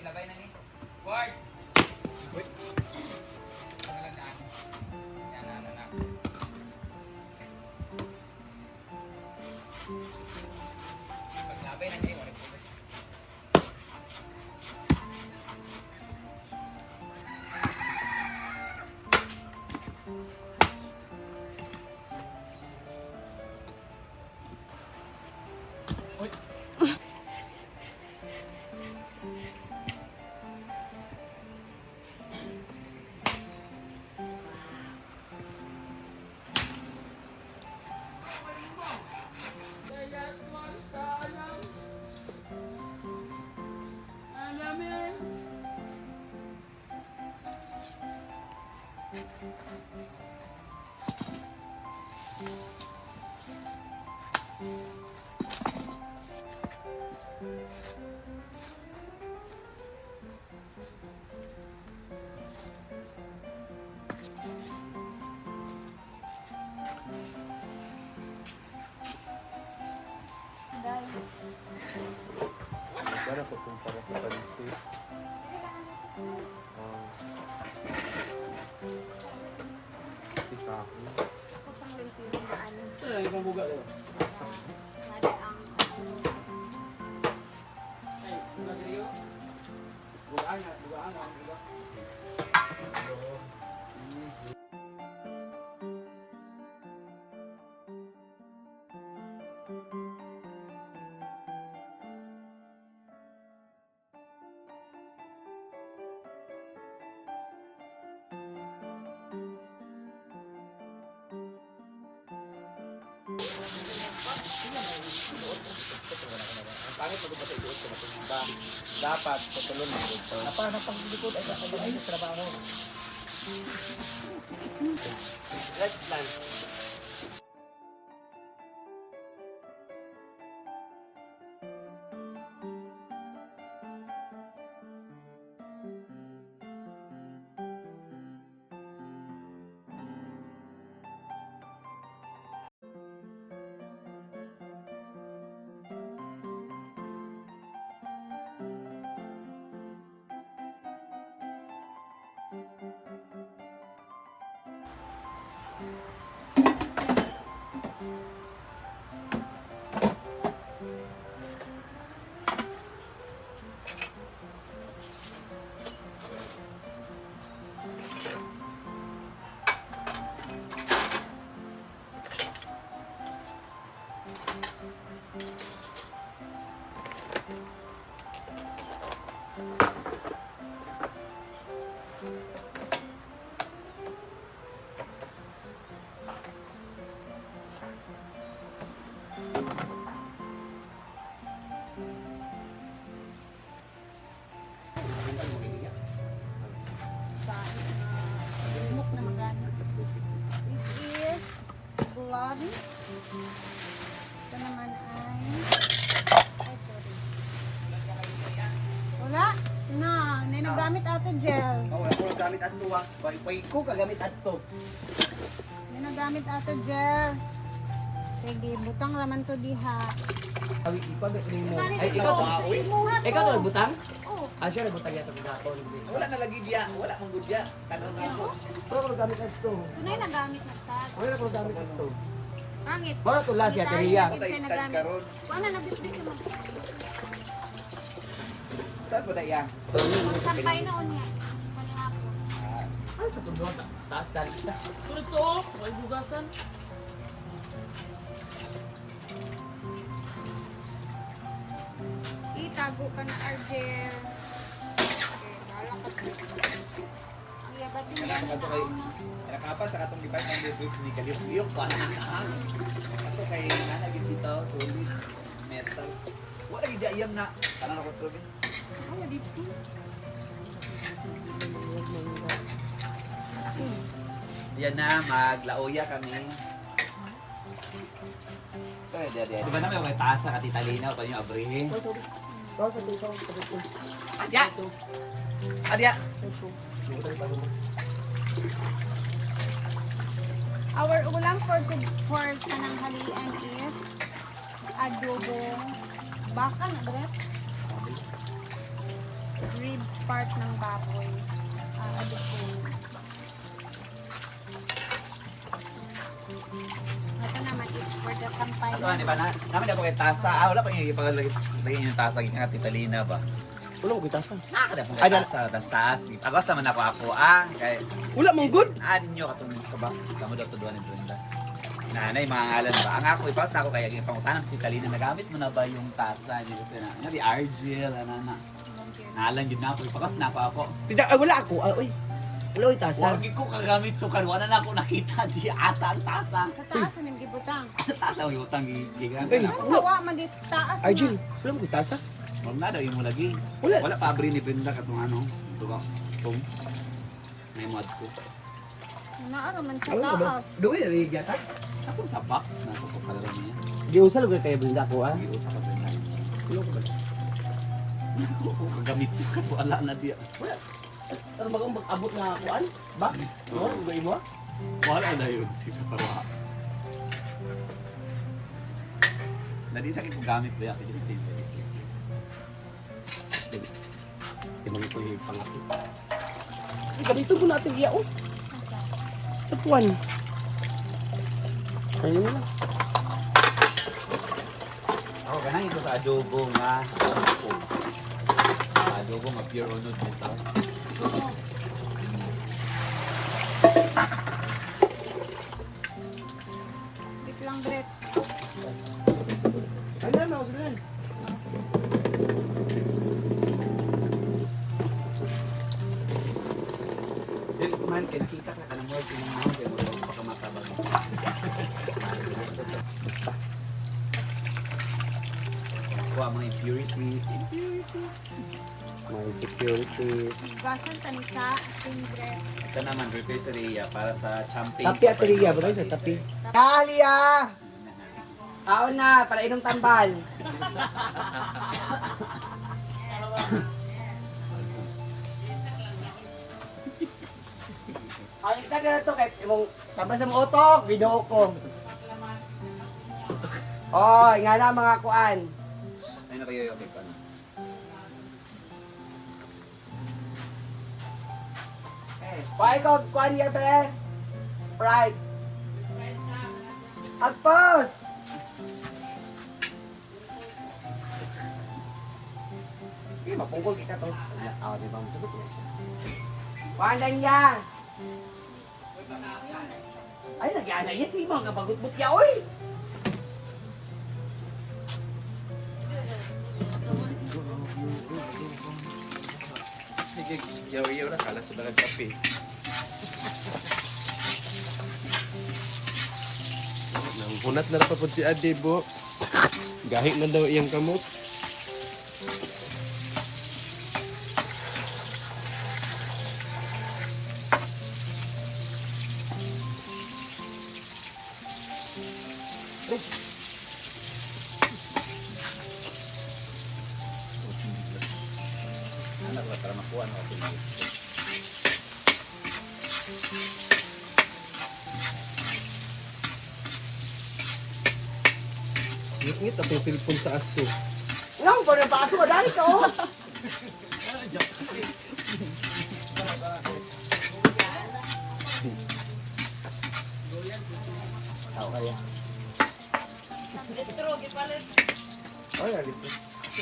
Ilagay na ni Ward. Wait. Yan na. Paglabay na niya, Ward. Para po kung para sa palistik. Tika ako. Kusang limpyo ng daan. Ano yung pambuga doon? Mali ang Ay, nagriyo? Bugaan nga. Pangit magpapatay doon sa matulog. Dapat patulong mo dito. Napaglikod ay sa trabaho. Red plan. lumok na magana. This is blood. Ito naman ay sorry. Wala. Na, nagamit ato gel. Wala ko gamit ato wa. Way ko kagamit ato. Nagamit ato gel. Sige, butang raman to diha. Awi ipa ba sini mo? Ay, ikaw ba? Ikaw to butang? Oh. Siya nagbutang yato gihapon. Wala na lagi diya. Wala mong gudya. Tanong ako. Pero ko gamit ato. Sunay nagamit na sa. Wala ko gamit ato. Pangit. Para to last ya teriya. Patay stand karon. Wala na bitbit mo. Saan ba na yan? Sampay na unya. Kanihapon. Ay sa tundot. Taas dali sa. Tulad to, may bugasan. Itago ka na Argel. Okay, bahala ka po. Ang yabating ba Anak na ato kay Nakapan sa katong device ang dito ni kaliyok pa na ang. Ato kay nanagin dito solid metal. Wala gid ayam na. Tanan ako to. Ano dito? Yan na, maglauya kami. Sorry, di ba namin may tasa ka titalinaw pa yung abrihin? Adya! Adya! Our ulam for tananghalian is adobong baka na direct. Ribs part ng baboy. Adobong. Ito naman is for the sampay. Ano, di ba na? Namin na po kayo tasa. Wala pa yung ipaglalagay yung tasa. Yung titalina ba? Wala ko bitasan. Kada po Ay, kayo tasa. Tas taas. Agos naman ako. Kaya... Wala mong good. Anyo katong sa bus. Kamu daw tuduan ni Brenda. Nanay, mga ngalan ba? Ang ako, ipas na ako kaya yung pangutanang si Talina. Nagamit mo na ba yung tasa? Hindi kasi na. Di Argel, na. Nalang yun na ako. Ipakas na ako. Wala ako. Uy. Wala ko tasa. Huwag ko kagamit sukan. Wala na ako nakita. Di asa ang tasa. Sa taas ng gibutang. Tasa ang utang gigan. Ay. Ano hawa man dis taas na. Arjun, wala mo tasa? Huwag na daw yung mo lagi. Wala. Wala pa abri ni Brenda katong ano. Ito ba? Tum. May mod ko. Naara man sa Wala ba? taas. Doon yung rigata. Ako sa box na ako kalaro niya. Di usal ko kayo benda ko ah. Hindi sa ka Brenda. Wala ko ba? Kagamit sukan. Wala na diya. Wala. Pero mag-abot na kuan? Ba? No, ugay mo? Wala na yun. Sige parwa. Nadi sakit ko gamit ba yan? Timang ko yung pangaki. Ganito mo natin iya oh. Tapuan. Ayun na. Ako ganang ito sa adobo nga. Sa adobo nga pure unod dito. Wait lang, Brett. Ano na ako sila? Then smile kay nakita ka kanang mo yung mga kay mo pagkamatabang. Kuha mga impurities. May securities. Gasan tani sa ating Brett. Ito naman repair para sa champagne. Tapi at riya, bro, sa tapi. Kalia! Kaon na, para inong tambal. Alis na na to, kahit imong tambal sa mga utok, video ko. Oh, nga na mga kuan. Ay na kayo yung okay pa na. Kuan ko, kuan yan, pre. Sprite. Agpos! Sige, mapungkol kita to. Ah, di ba? Masagot na siya. Kuan lang yan. Ay, nagyana yan. Sige, mga bagut-but ya, oy! Sige, yaw-yaw na kala sa balang kape. Nang hunat na rapapod si Ade, bo. Gahit na daw iyang kamot. Anak ko para makuha na ako. Ngit-ngit at yung cellphone sa aso. Ngam, pa na paso ka, dali ka, oh! Tao kaya. Ay, alit ko.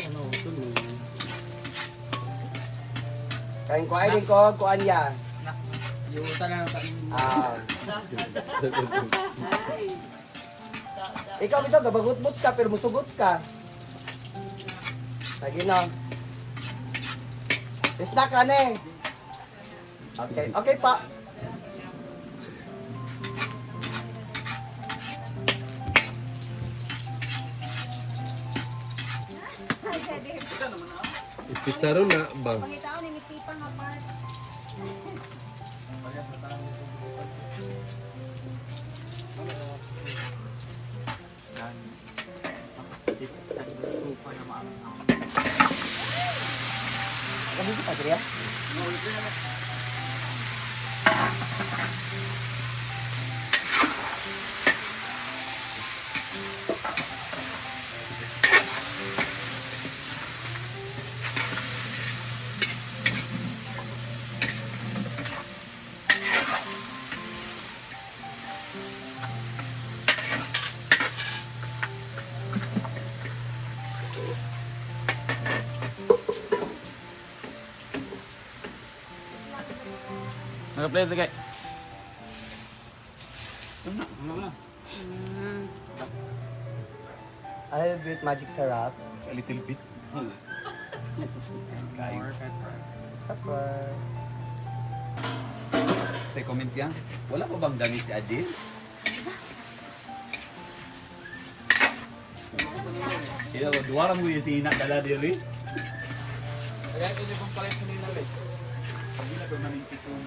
Ano, ito mo. Kain ko, ay din ko, kuan ya. Yung usa na ng Ah. Ikaw ito, gabagot-but ka, pero musugot ka. Lagi na. Snack ka na eh. Okay, okay pa. Pizzaron na ba? Pangitaon ni Tipa nga part. Supa na maang. Kami sa Patria? Naka-play ito kay. Ano na? A little bit magic syrup. A little bit. Kayo. Pepper. Sa comment yan, wala pa bang damit si Adil? Kaya duwara mo yung sina dala diri. Kaya ito yung pang palit sa nila rin. Hindi na ba maninti kung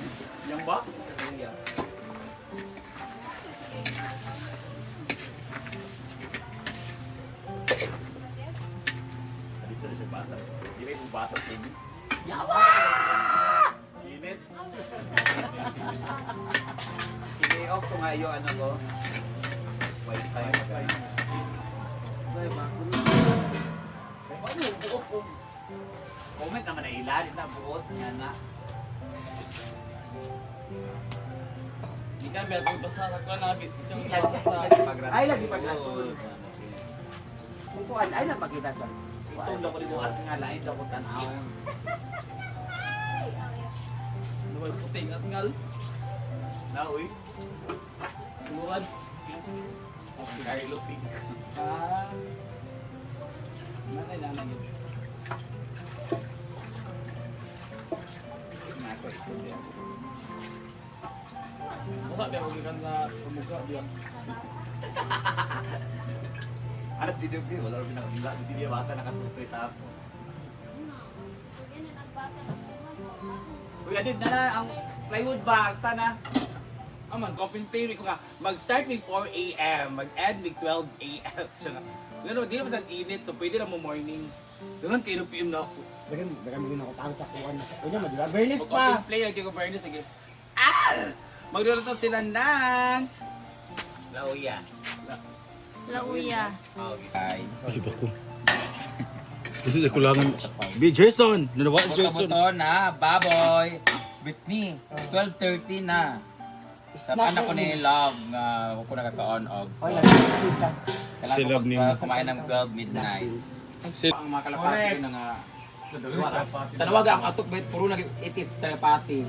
yan ba? Dito na siya basa. Hindi may bubasa sa inyo. Yawa! Init. Ini-off ko nga yung ano ko. Wi-Fi. Ano, buot ko. Comment naman na ilalim na buot niya na. Hindi ka meron pang basa sa kanabit. Yung Lagi nasa sa... Ay, lagi pag-rason. Kung kuhan, ay napakita sa. Ito lang ko rin at nga lain daw ko tanawon. Luwal puting at ngal. Na, uy. Lumurad. Carlo Pink. Ah. Nanay lang yun. Nako, ito din. Baka kaya huwag ikan sa pamukha diyan. Ano si Dubi? Wala rin pinakasila. Hindi niya bata nakatutoy sa apo. Uy, Adib na ang plywood bar. Sana. Aman, compensate ko nga. Mag-start with 4 a.m. Mag-end with 12 a.m. So, gano'n, di naman sa init. So, pwede na mo morning. Doon kayo PM na ako. Dagan mo na ako tang sa kuhan. Una, madura. Bernis pa! Mag-play lagi ko Bernie. Sige. Ah! Magluluto sila ng... Lauya. Lauya. Okay, guys. Kasi ba ko? Kasi na kulangan. Be Jason! Nanawa si Jason. Buto na, baboy. Whitney, 12:30 na. Sa anak ko ni Love nga ako nakaka-on og. Oy, nag-receive ka. Kailangan Si ko Love ni- kumain ng 12 midnight. Si- Ang mga kalapati na nga tanawaga ang atok bet puro nag itis telepathy.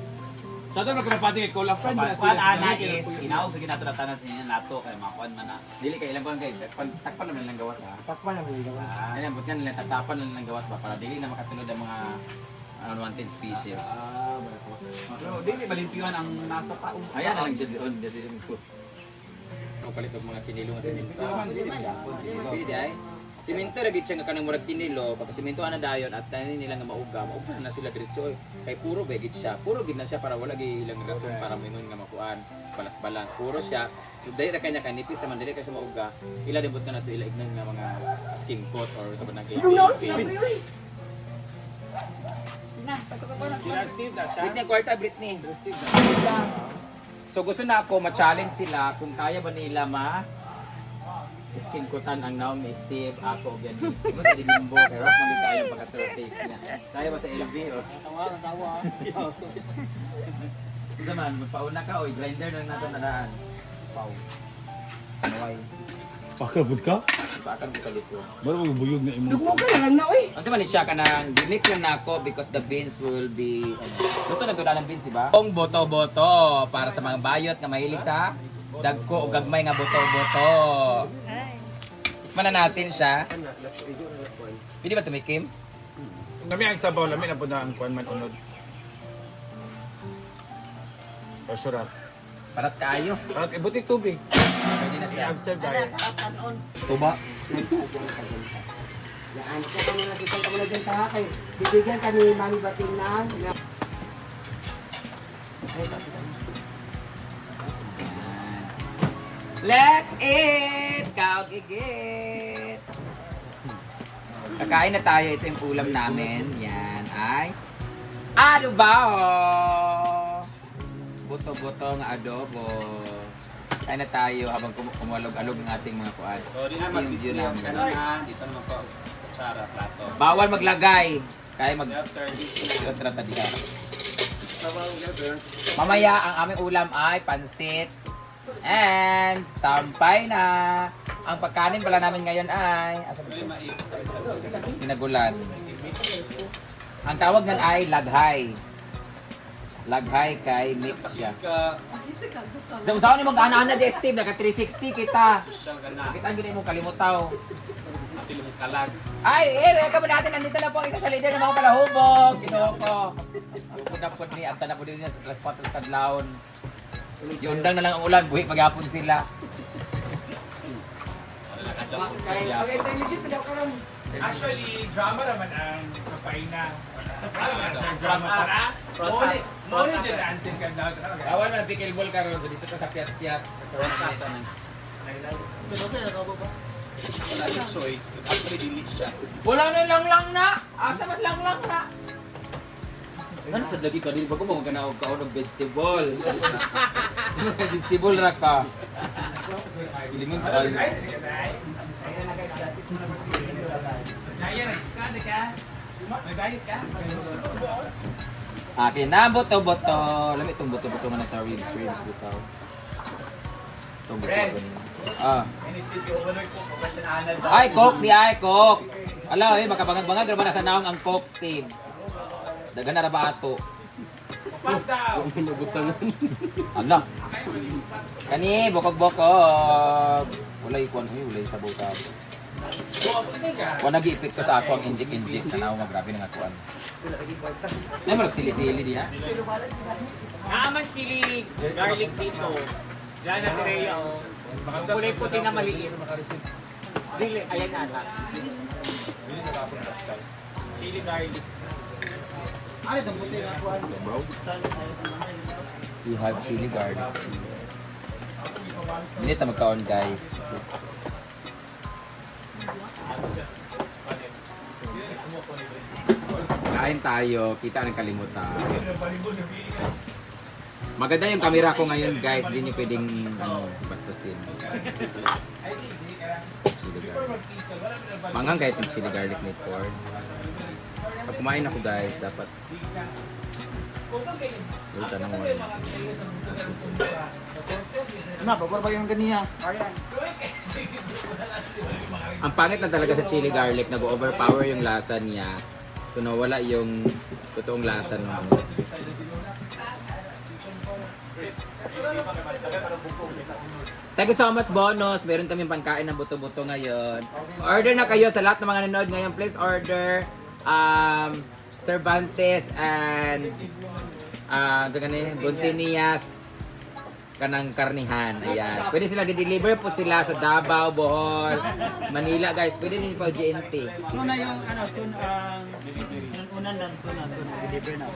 Sa ito na pati kay Cola Friend. Kuan ana is inaog sa ginatod na tanan sa inyo nato kay makuan man na. Dili kay ilang kon kay takpan naman lang gawas ha. Takpan naman yung gawa. Ayan but nga nila tatapan na lang gawas ba para dili na makasunod ang mga unwanted species. Pero dili balimpyuan ang nasa tao. Ayan na lang dyan doon ko. Ang palit og mga kinilo nga siminto. Pwede ay. Siminto lagi siya nga kanang murag kinilo, pagka siminto ana dayon at tanin nila nga mauga na sila diretso oy. Kay puro begit siya. Puro gid na siya para wala gi ilang rason para moingon nga makuan. Balas-balang puro siya. Dahil na kanya kanipis sa mandili kay sa mauga. Ila dibot na nato ila ignan nga mga skin coat or sa banang Sila Steve na siya. Britney, kwarta, Britney. So gusto na ako ma-challenge sila kung kaya ba nila skin kutan ang naong ni Steve, ako, yan. Ito sa Bimbo, kaya rock mali tayo pagka-surface niya. Kaya ba sa LV, o? Isa man, magpauna ka, o, grinder na natin naraan. Pau. Anaway. Pakabod ka? Pakan mo sa liko. Baru magbuyog na imo. Dugmo ka lang na, oy! Ano sa man siya ka nang, mix lang na ako because the beans will be, luto na tula ng beans, di ba? Ang boto-boto, para sa mga bayot na mahilig sa dagko o gagmay nga boto-boto. Tikman na natin siya. Pwede ba tumikim? Nami ang sabaw, nami na po na ang kuan man unod. Sarap. Parat kaayo. Parang ibuti tubig. Pwede na siya. I-observe tayo. Tuba. Ano ka muna nakita ka muna dyan ka ha? Kay bibigyan ka ni Mami Bating ng... Ay, pati ka. Let's eat! Kaog igit! Kakain na tayo. Ito yung ulam namin. Yan ay adobo! Buto-buto ng adobo. Kain na tayo habang kumalog-alog ang ating mga kuwan. Sorry na, Yung view mag-display ang namin. ano na. Dito naman po, kutsara, plato. Bawal maglagay. Kaya Self-service na. trata diha. Mamaya ang aming ulam ay pansit. And sampay na. Ang pagkanin pala namin ngayon ay May mais. sinagulan. Ang tawag nan ay laghay. Laghay kay mix siya. Ka, Sa usaw ni mag-ana-ana di Steve, naka 360 kita. siyang gana. Kita ang gini mo kalimutaw. Atil mong kalag. Ay, welcome natin. Nandito na po ang isa sa leader ng mga palahubog. Ginoo ko. Pupod ni Anta na po din sa Las Patas Kadlaon. Yundang na lang ang ulan, buhi paghapon sila. Kaya pag-ito yung legit, pwede ako lang. Actually, drama naman ang kapay na. Drama para. Muna dyan na antin ka na. Bawal man ang pickleball karon so dito ka sa piat-piat. Wala yung choice. Actually, delete siya. Wala na lang na. Asa man lang na. Ano sa lagi ka din pag mo kana og kaon og vegetable. Vegetable ra ka. Lingon ka ay. Naya, nagkakanda ka? Nagayit ka? Akin na boto-boto. Lami itong boto-boto nga na sa ribs bitaw. Itong boto-boto niya. Ah. Ay, Coke di ay, Coke. Ala, makabangag-bangag naman nasa naong ang Coke, Steve. Dagan na ra ba ato? Pag daw! Ala. Kani, bokog-bokog. Walay kuan huy, walay sabaw ka. Wala nag-ipit ko sa ako ang injik-injik na naong grabe nga kuan. Ay, marag sili-sili di ha? Naaman chili garlic dito. Diyan na Tireya o. Kulay puti na maliit. Dili, ayan na ata. Chili garlic. Ano itong buti nga po? We have chili garlic. Minit na magkaon guys. Kain tayo, kita ang kalimutan. Maganda yung camera ko ngayon guys, hindi nyo pwedeng bastusin. Chili garlic. Mangang kahit yung chili garlic ni Ford. Pag kumain ako guys, dapat ulit na naman. Ano, pagkor pa yung ganiya. Ang pangit na talaga sa chili garlic, nag-overpower yung lasa niya. So nawala yung totoong lasa ng Thank you so much, bonus. Meron kaming pangkain ng buto-buto ngayon. Order na kayo sa lahat ng mga nanonood ngayon. Please order Cervantes and Gontinias kanang karnihan. Ayan. Pwede sila di-deliver po sila sa Davao, Bohol, Manila, guys. Pwede din po GNT. Suna yung, ano, suna, unan lang, suna, deliver na.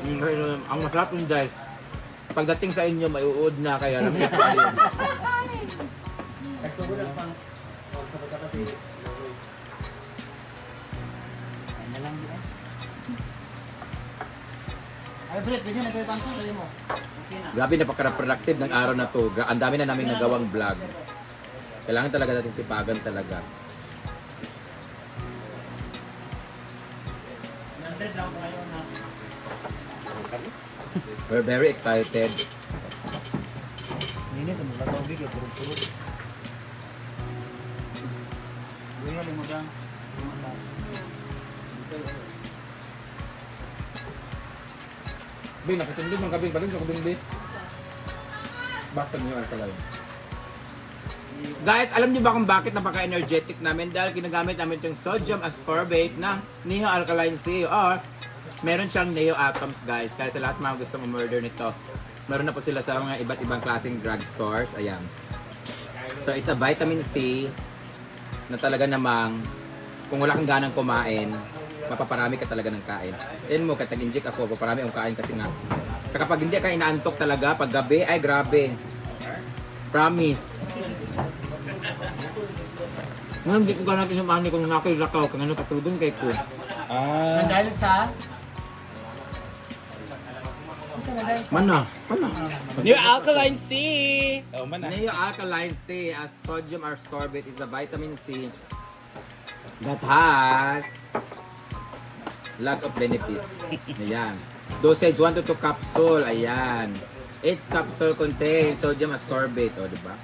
Ang masarap yun, guys. Pagdating sa inyo, may uod na kaya lang. Nagsugulan pang, sabot ka kasi. Ayun na lang din. Ay, Brett, pwede na tayo pansin, sabi mo. Okay na. Grabe, napaka-productive ng araw na to. Ang dami na namin nagawang vlog. Kailangan talaga natin sipagan talaga. Nandred lang ko ngayon na. We're very excited. Ini tuh mulai tau big ya turun-turun. Gue yang megang. Bing, nakatindi man kabing paling sa kabing bing. Basag niyo ang kalay. Guys, alam niyo ba kung bakit napaka-energetic namin? Dahil ginagamit namin itong sodium ascorbate na Neo Alkaline Sea or meron siyang Neo Atoms guys. Kaya sa lahat mga gusto ma-murder nito, meron na po sila sa mga iba't ibang klaseng drugstores. Ayan. So it's a vitamin C na talaga namang kung wala kang ganang kumain, mapaparami ka talaga ng kain. Yan mo, katag inject ako, paparami ang kain kasi nga. Saka pag hindi ka inaantok talaga, pag gabi, ay grabe. Promise. Ngayon, hindi ko ganang inumani kung nakilakaw, kung ano katulog kay ko. Dahil sa... Mana? New alkaline C! Oh, man Neo Alkaline C as sodium ascorbate is a vitamin C that has lots of benefits. Ayan. Dosage 1 to 2 capsule. Ayan. Each capsule contains sodium ascorbate. O, diba?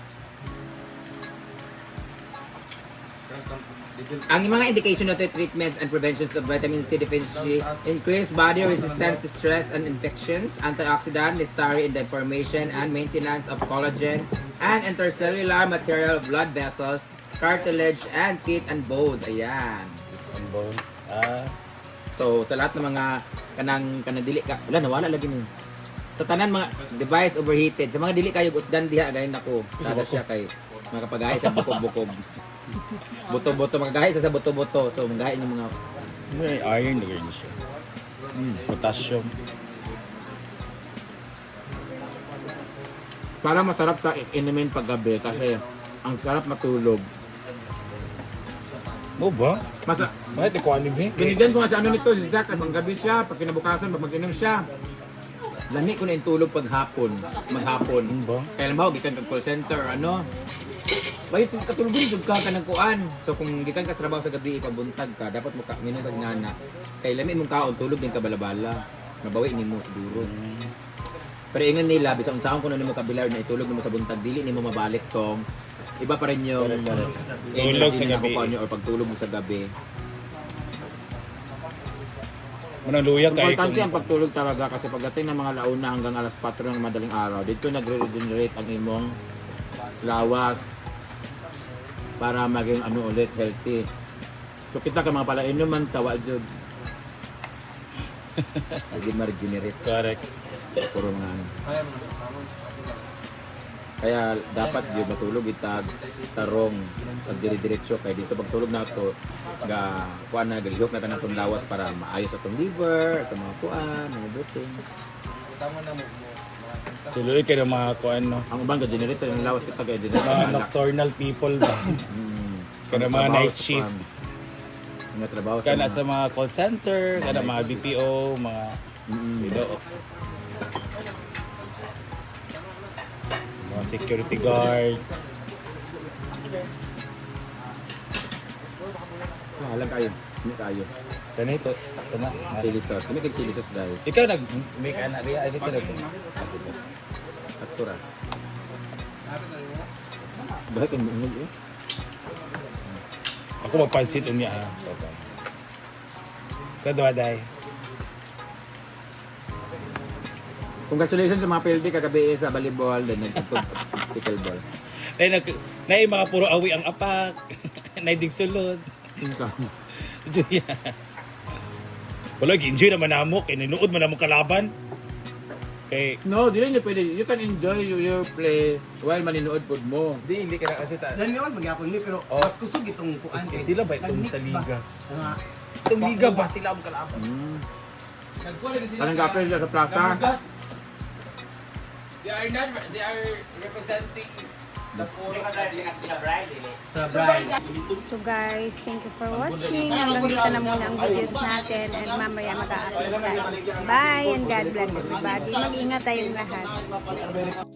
Ang mga indication of the treatments and preventions of vitamin C deficiency increase body resistance to stress and infections, antioxidant necessary in the formation and maintenance of collagen and intercellular material of blood vessels, cartilage, and teeth and bones. Ayan. And bones. So, sa lahat ng mga kanang dili ka, wala, nawala lagi ni. Sa tanan mga device overheated, sa mga dili kayo utdan diha, gayon nako. Kada siya kay mga kapagahay sa bukog-bukog. Buto-buto, magagahay sa buto-buto. So, magagahay yung mga... May iron na rin siya. Potassium. Para masarap sa inumin paggabi kasi ang sarap matulog. Mo ba? Masa, Bakit ikaw anim eh? binigyan ko nga sa ano nito, si Zach, at gabi siya, pag kinabukasan, pag mag-inom siya. Lami ko na yung tulog pag hapon, maghapon. Ano ba? Kaya alam mo, gikan kag call center, ano? Bayot katulogin jud ka kanang kuan. So kung gikan ka sa trabaho sa gabi pabuntag ka, dapat mo ka minom ka inana. Kay lami mong kaon tulog din ka balabala. Mabawi nimo siguro. Pero ingon nila bisan unsaon kuno nimo kabilar na itulog nimo sa buntag dili nimo mabalik tong iba pa rin yung Tulog sa gabi. or pagtulog mo sa gabi. Manang luya kayo Importante ang pagtulog talaga kasi pagdating ng mga launa hanggang alas 4 ng madaling araw, dito nagre-regenerate ang imong lawas para maging ano ulit healthy. So kita ka mga palainom man tawa jud. Hindi ma-regenerate Correct. puro mga ano. Kaya dapat yun matulog itag tarong pag dire-diretso kay dito pagtulog na to ga kuan na galihok na tanang lawas para maayos atong liver, atong mga kuan, mga buting. Suloy kayo ng mga kuan no. Ang ubang ga-generate sa ilang lawas kita ga-generate Mga sa nocturnal people ba? Kaya mga night shift. Mga trabaho sa Kana sa mga call center, kana mga BPO, mga video. Mga security guard. Mahalang kayo. Hindi kayo. Ganito. Kana. Chili sauce. Kami kag chili sauce guys. Ikaw nag-make ana ria ani sa Aktura. Bakit ang mungog eh? Ako magpansit unya. Okay. Kadwa day. Congratulations sa mga PLD kagabi sa volleyball then nagtutog pickleball. Nay mga puro awi ang apak. Nay digsulod. Tingka. Juya. Wala enjoy naman namo kay ninuod man namo kalaban. Kay No, dili na pwede. You can enjoy your play while maninood pod mo. hindi ka na kasi ta. Dahil ngayon, magyapon ni, pero mas kusog itong kuan. kay- Sila ba itong nag-mix sa liga? Mga Itong liga ba sila ang kalaban? Anong kapel siya sa plaza? They are representing the poor. sa bride. So guys, thank you for watching. Hanggang dito na muna ang videos natin and mamaya mag-a-upload tayo. Bye and God bless everybody. Mag-ingat tayong lahat.